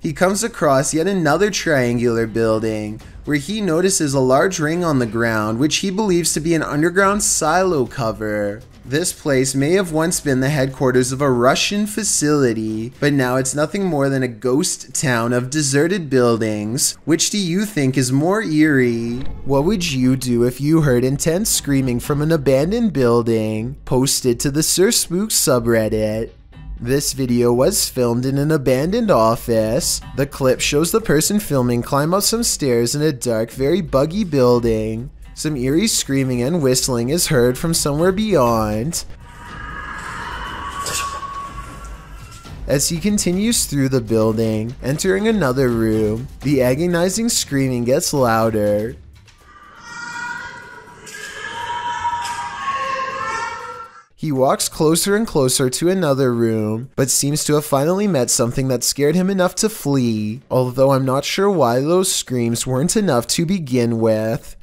He comes across yet another triangular building, where he notices a large ring on the ground, which he believes to be an underground silo cover. This place may have once been the headquarters of a Russian facility, but now it's nothing more than a ghost town of deserted buildings. Which do you think is more eerie? What would you do if you heard intense screaming from an abandoned building? Post it to the Sir Spook subreddit. This video was filmed in an abandoned office. The clip shows the person filming climb up some stairs in a dark, very buggy building. Some eerie screaming and whistling is heard from somewhere beyond. As he continues through the building, entering another room, the agonizing screaming gets louder. He walks closer and closer to another room, but seems to have finally met something that scared him enough to flee, although I'm not sure why those screams weren't enough to begin with.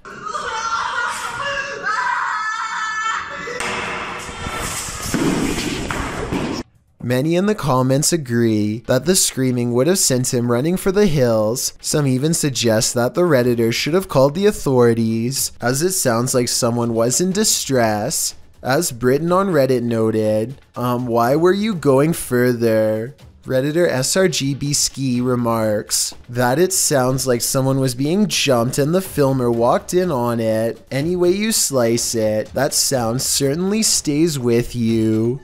Many in the comments agree that the screaming would have sent him running for the hills. Some even suggest that the Redditors should have called the authorities, as it sounds like someone was in distress. As Britain on Reddit noted, why were you going further? Redditor SRGB Ski remarks that it sounds like someone was being jumped and the filmer walked in on it. Any way you slice it, that sound certainly stays with you.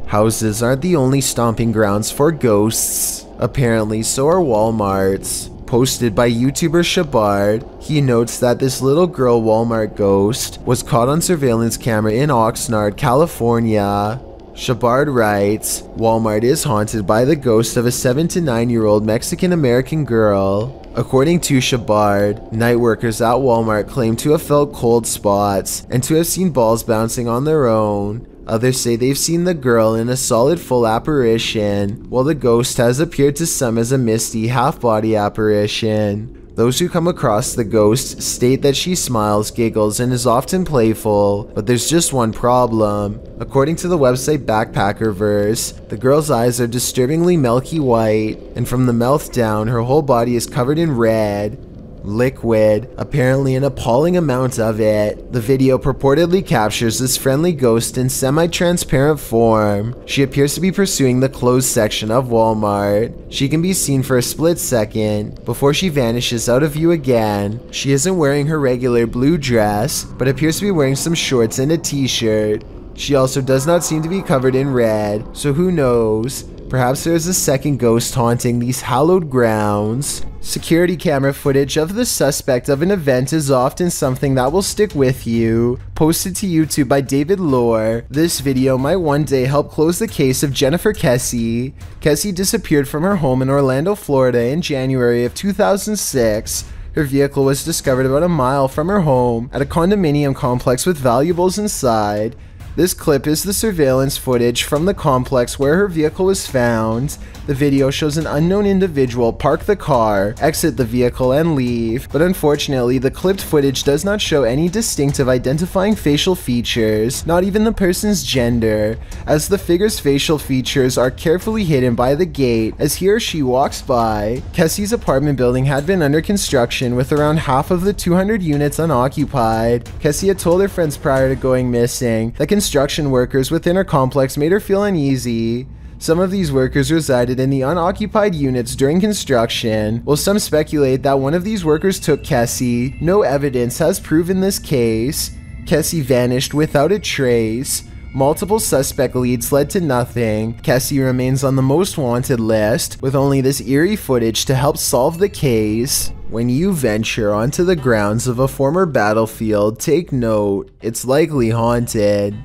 Houses aren't the only stomping grounds for ghosts. Apparently, so are Walmarts. Posted by YouTuber Shabard, he notes that this little girl Walmart ghost was caught on surveillance camera in Oxnard, California. Shabard writes, Walmart is haunted by the ghost of a 7 to 9-year-old Mexican-American girl. According to Shabard, night workers at Walmart claim to have felt cold spots and to have seen balls bouncing on their own. Others say they've seen the girl in a solid full apparition, while the ghost has appeared to some as a misty half-body apparition. Those who come across the ghost state that she smiles, giggles, and is often playful, but there's just one problem. According to the website Backpackerverse, the girl's eyes are disturbingly milky white, and from the mouth down, her whole body is covered in red. Liquid, apparently an appalling amount of it. The video purportedly captures this friendly ghost in semi-transparent form. She appears to be pursuing the closed section of Walmart. She can be seen for a split second before she vanishes out of view again. She isn't wearing her regular blue dress, but appears to be wearing some shorts and a t-shirt. She also does not seem to be covered in red, so who knows? Perhaps there is a second ghost haunting these hallowed grounds. Security camera footage of the suspect of an event is often something that will stick with you. Posted to YouTube by David Lohr, this video might one day help close the case of Jennifer Cassie. Cassie disappeared from her home in Orlando, Florida in January of 2006. Her vehicle was discovered about a mile from her home at a condominium complex with valuables inside. This clip is the surveillance footage from the complex where her vehicle was found. The video shows an unknown individual park the car, exit the vehicle, and leave, but unfortunately the clipped footage does not show any distinctive identifying facial features, not even the person's gender, as the figure's facial features are carefully hidden by the gate as he or she walks by. Cassie's apartment building had been under construction with around half of the 200 units unoccupied. Cassie had told her friends prior to going missing that construction workers within her complex made her feel uneasy. Some of these workers resided in the unoccupied units during construction, while some speculate that one of these workers took Cassie. No evidence has proven this case. Cassie vanished without a trace. Multiple suspect leads led to nothing. Cassie remains on the most wanted list, with only this eerie footage to help solve the case. When you venture onto the grounds of a former battlefield, take note, it's likely haunted.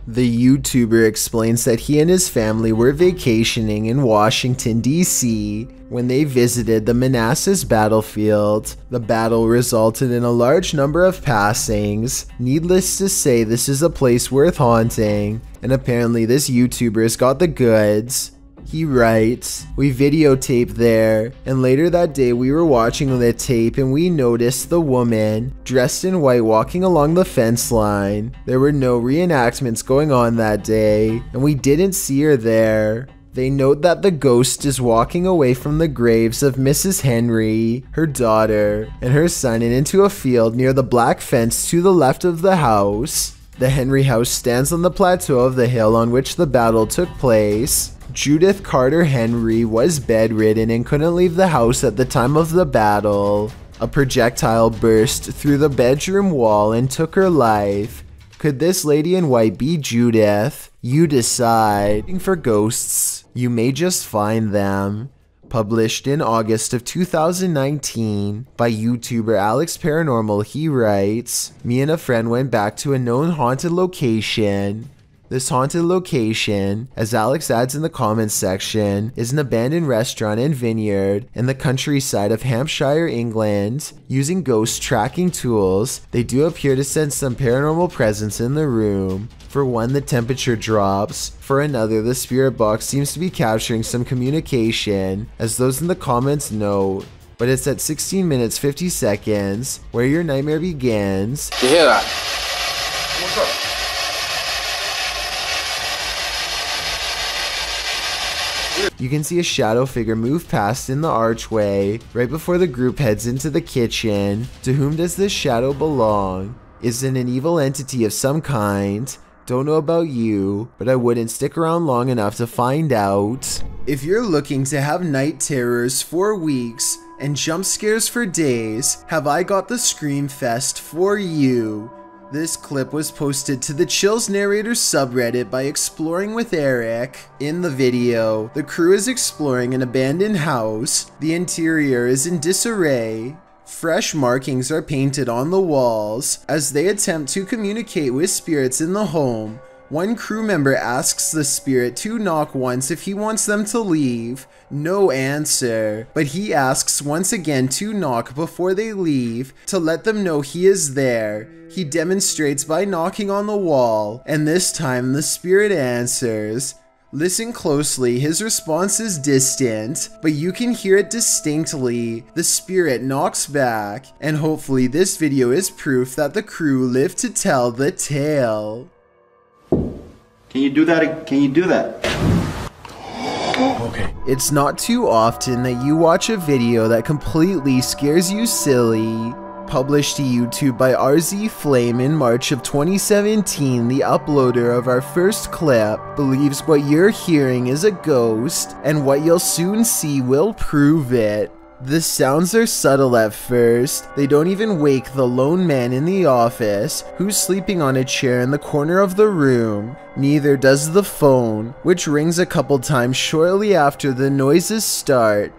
The YouTuber explains that he and his family were vacationing in Washington, D.C. when they visited the Manassas battlefield. The battle resulted in a large number of passings. Needless to say, this is a place worth haunting, and apparently this YouTuber's got the goods. He writes, "We videotaped there, and later that day we were watching the tape and we noticed the woman, dressed in white, walking along the fence line. There were no reenactments going on that day, and we didn't see her there." They note that the ghost is walking away from the graves of Mrs. Henry, her daughter, and her son and into a field near the black fence to the left of the house. The Henry house stands on the plateau of the hill on which the battle took place. Judith Carter Henry was bedridden and couldn't leave the house at the time of the battle. A projectile burst through the bedroom wall and took her life. Could this lady in white be Judith? You decide. Looking for ghosts, you may just find them. Published in August of 2019 by YouTuber Alex Paranormal, he writes, "Me and a friend went back to a known haunted location. This haunted location, as Alex adds in the comments section, is an abandoned restaurant and vineyard in the countryside of Hampshire, England. Using ghost tracking tools, they do appear to sense some paranormal presence in the room. For one, the temperature drops. For another, the spirit box seems to be capturing some communication, as those in the comments note. But it's at 16 minutes 50 seconds where your nightmare begins." You hear that? What's up? You can see a shadow figure move past in the archway right before the group heads into the kitchen. To whom does this shadow belong? Is it an evil entity of some kind? Don't know about you, but I wouldn't stick around long enough to find out. If you're looking to have night terrors for weeks and jump scares for days, have I got the Scream Fest for you. This clip was posted to the Chills Narrators subreddit by Exploring with Eric. In the video, the crew is exploring an abandoned house. The interior is in disarray. Fresh markings are painted on the walls as they attempt to communicate with spirits in the home. One crew member asks the spirit to knock once if he wants them to leave. No answer, but he asks once again to knock before they leave to let them know he is there. He demonstrates by knocking on the wall, and this time the spirit answers. Listen closely, his response is distant, but you can hear it distinctly. The spirit knocks back, and hopefully this video is proof that the crew lived to tell the tale. Can you do that? Can you do that? Okay. It's not too often that you watch a video that completely scares you silly. Published to YouTube by RZ Flame in March of 2017, the uploader of our first clip believes what you're hearing is a ghost, and what you'll soon see will prove it. The sounds are subtle at first. They don't even wake the lone man in the office, who's sleeping on a chair in the corner of the room. Neither does the phone, which rings a couple times shortly after the noises start.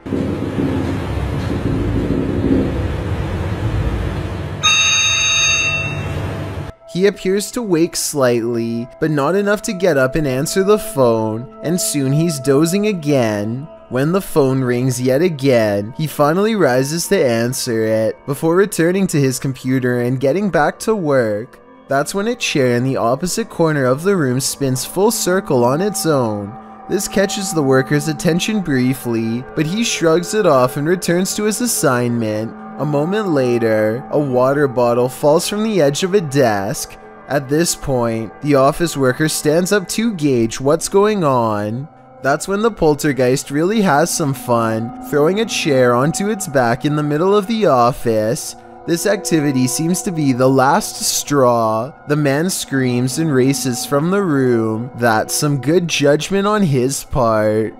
He appears to wake slightly, but not enough to get up and answer the phone, and soon he's dozing again. When the phone rings yet again, he finally rises to answer it, before returning to his computer and getting back to work. That's when a chair in the opposite corner of the room spins full circle on its own. This catches the worker's attention briefly, but he shrugs it off and returns to his assignment. A moment later, a water bottle falls from the edge of a desk. At this point, the office worker stands up to gauge what's going on. That's when the poltergeist really has some fun, throwing a chair onto its back in the middle of the office. This activity seems to be the last straw. The man screams and races from the room. That's some good judgment on his part.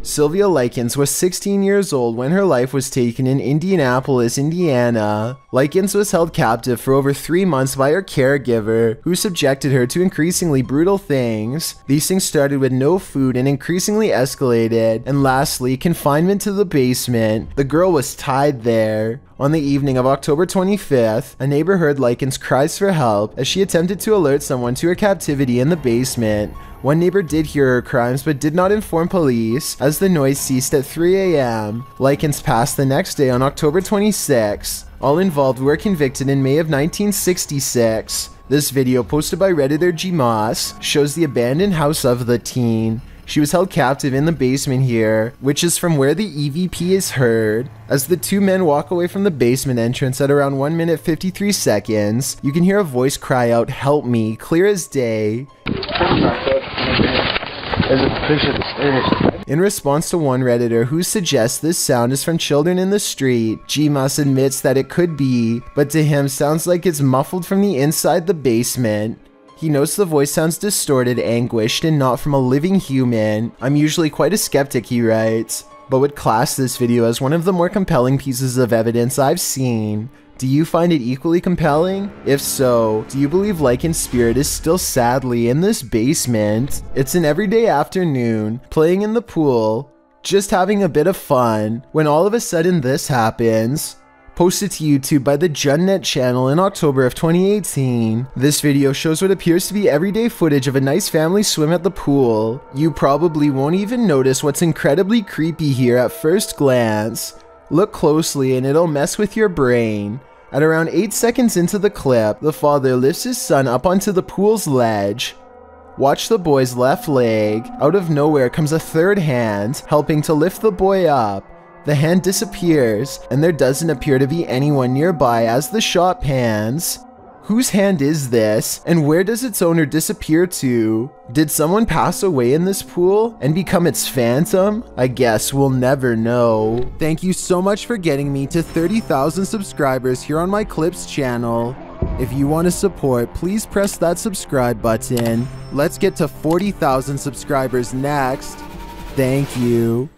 Sylvia Likens was 16 years old when her life was taken in Indianapolis, Indiana. Likens was held captive for over 3 months by her caregiver, who subjected her to increasingly brutal things. These things started with no food and increasingly escalated, and lastly, confinement to the basement. The girl was tied there. On the evening of October 25th, a neighbor heard Likens' cries for help as she attempted to alert someone to her captivity in the basement. One neighbor did hear her crimes but did not inform police as the noise ceased at 3 a.m. Lycans passed the next day on October 26. All involved were convicted in May of 1966. This video, posted by Redditor G Moss, shows the abandoned house of the teen. She was held captive in the basement here, which is from where the EVP is heard. As the two men walk away from the basement entrance at around 1 minute 53 seconds, you can hear a voice cry out, "Help me," clear as day. In response to one Redditor who suggests this sound is from children in the street, G-Moss admits that it could be, but to him sounds like it's muffled from the inside the basement. He notes the voice sounds distorted, anguished, and not from a living human. "I'm usually quite a skeptic," he writes, but would class this video as one of the more compelling pieces of evidence I've seen. Do you find it equally compelling? If so, do you believe Lycan's spirit is still sadly in this basement? It's an everyday afternoon, playing in the pool, just having a bit of fun, when all of a sudden this happens. Posted to YouTube by the Junnet channel in October of 2018. This video shows what appears to be everyday footage of a nice family swim at the pool. You probably won't even notice what's incredibly creepy here at first glance. Look closely and it'll mess with your brain. At around 8 seconds into the clip, the father lifts his son up onto the pool's ledge. Watch the boy's left leg. Out of nowhere comes a third hand, helping to lift the boy up. The hand disappears, and there doesn't appear to be anyone nearby as the shot pans. Whose hand is this, and where does its owner disappear to? Did someone pass away in this pool and become its phantom? I guess we'll never know. Thank you so much for getting me to 30,000 subscribers here on my Clips channel. If you want to support, please press that subscribe button. Let's get to 40,000 subscribers next. Thank you.